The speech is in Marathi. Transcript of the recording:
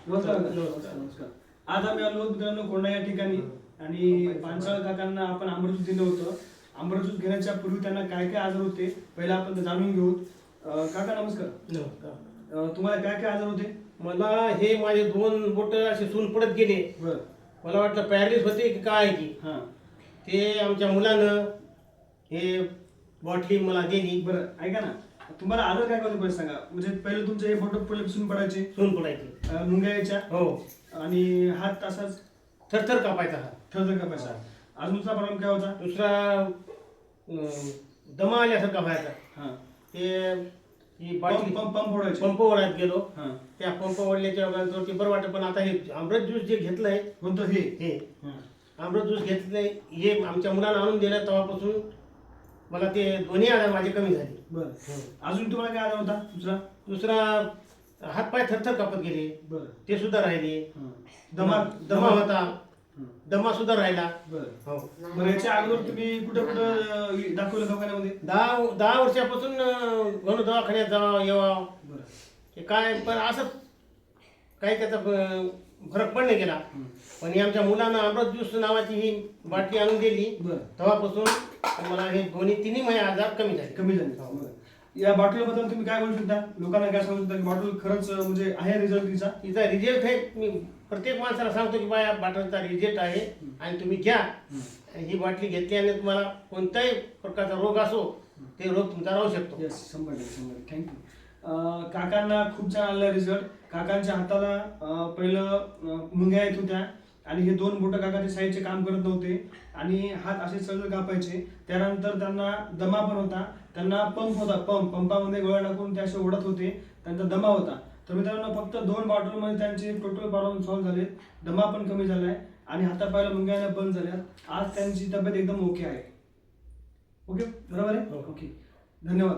नमस्कार नमस्कार. आज आम्ही आलो मित्रांनो कोंढा या ठिकाणी आणि पांचाळ काकांना आपण आमरस दिलं होतं. आमरस घेण्याच्या पूर्वी त्यांना काय काय आजार होते पहिला आपण ते जाणून घेऊ. काका नमस्कार. नमस्कार. तुम्हाला काय काय आजार होते? मला हे माझे 2 बोट असे सून पडत गेले. बरं. मला वाटलं पॅरालिस होते की काय की. हां. ते आमच्या मुलानं हे बॉटली मला दिली. बरं ऐका ना, तुम्हाला आजार काय होते पहिलं सांगा. म्हणजे पहिलं तुमचे हे बोट पहिले सून पडायचे, सून पडायची. मुंग्या यायच्या हो. आणि हात असाच थरथर कापायचा हा. थरथर कापायचा. अजून दुसरा प्रॉब्लेम काय होता? दुसरा दमा आल्यासारखा व्हायचा. हां. ते ही बाटली पंप फोडायचे. पंप ओढायला गेलो. हां. त्या पंप ओढल्याच्या थोडं बरं वाटतं. पण आता हे अमृत ज्यूस जे घेतलंय कोणतं हे? हे हां. अमृत ज्यूस घेतलंय हे आमच्या मुलांना आणून दिलं तेव्हापासून मला ते दोन्ही आजार माझे कमी झाले. बरं. अजून तुम्हाला काय आजार होता दुसरा? दुसरा हातपाय थरथर कापत गेले. बरं. ते सुद्धा राहिले. दमा दमा होता. दमा सुद्धा राहिला. बरं. हो. बरं याच्या अगोदर तुम्ही कुठं कुठं दाखवलं दवाखान्यामध्ये? 10 वर्षापासून गण दवाखान्यात जावा यावा. बरं. हे काय पण असं काही त्याचा फरक पण नाही गेला. पण हे आमच्या मुलांना अमृत ज्यूस नावाची ही बाटली आणून दिली. बरं. तेव्हापासून मला हे तिन्ही माझे आजार कमी झाले. कमी झाले. बरं. या बॉटलबद्दल तुम्ही काय बोलू शकता? लोकांना काय सांगू शकता की बॉटल खरंच म्हणजे आहे रिझल्ट तिचा? तिचा रिझल्ट आहे. मी प्रत्येक माणसाला सांगतो की बा या बाटलीचा रिझल्ट आहे आणि तुम्ही घ्या. ही बाटली घेतल्याने तुम्हाला कोणताही प्रकारचा रोग असो ते रोग तुमचा राहू शकतो. येस 100%. थँक्यू. काकांना खूप छान आला रिझल्ट. काकांच्या हाताला पहिलं मुंग्या येत होत्या आणि हे 2 बोटं काकाचे साईडचे काम करत नव्हते आणि हात असे सरळ कापायचे. त्यानंतर त्यांना दमा पण होता. त्यांना पंप होता. पंपामध्ये गोळ्या टाकून ते असे ओढत होते. त्यांचा दमा होता. तर मित्रांनो फक्त 2 बॉटलमध्ये त्यांचे टोटल प्रॉब्लेम सॉल्व्ह झाले. दमा पण कमी झालाय आणि हातापायला मुंग्या येणं बंद झाल्या. आज त्यांची तब्येत एकदम ओके आहे. ओके बरोबर आहे? ओके. धन्यवाद.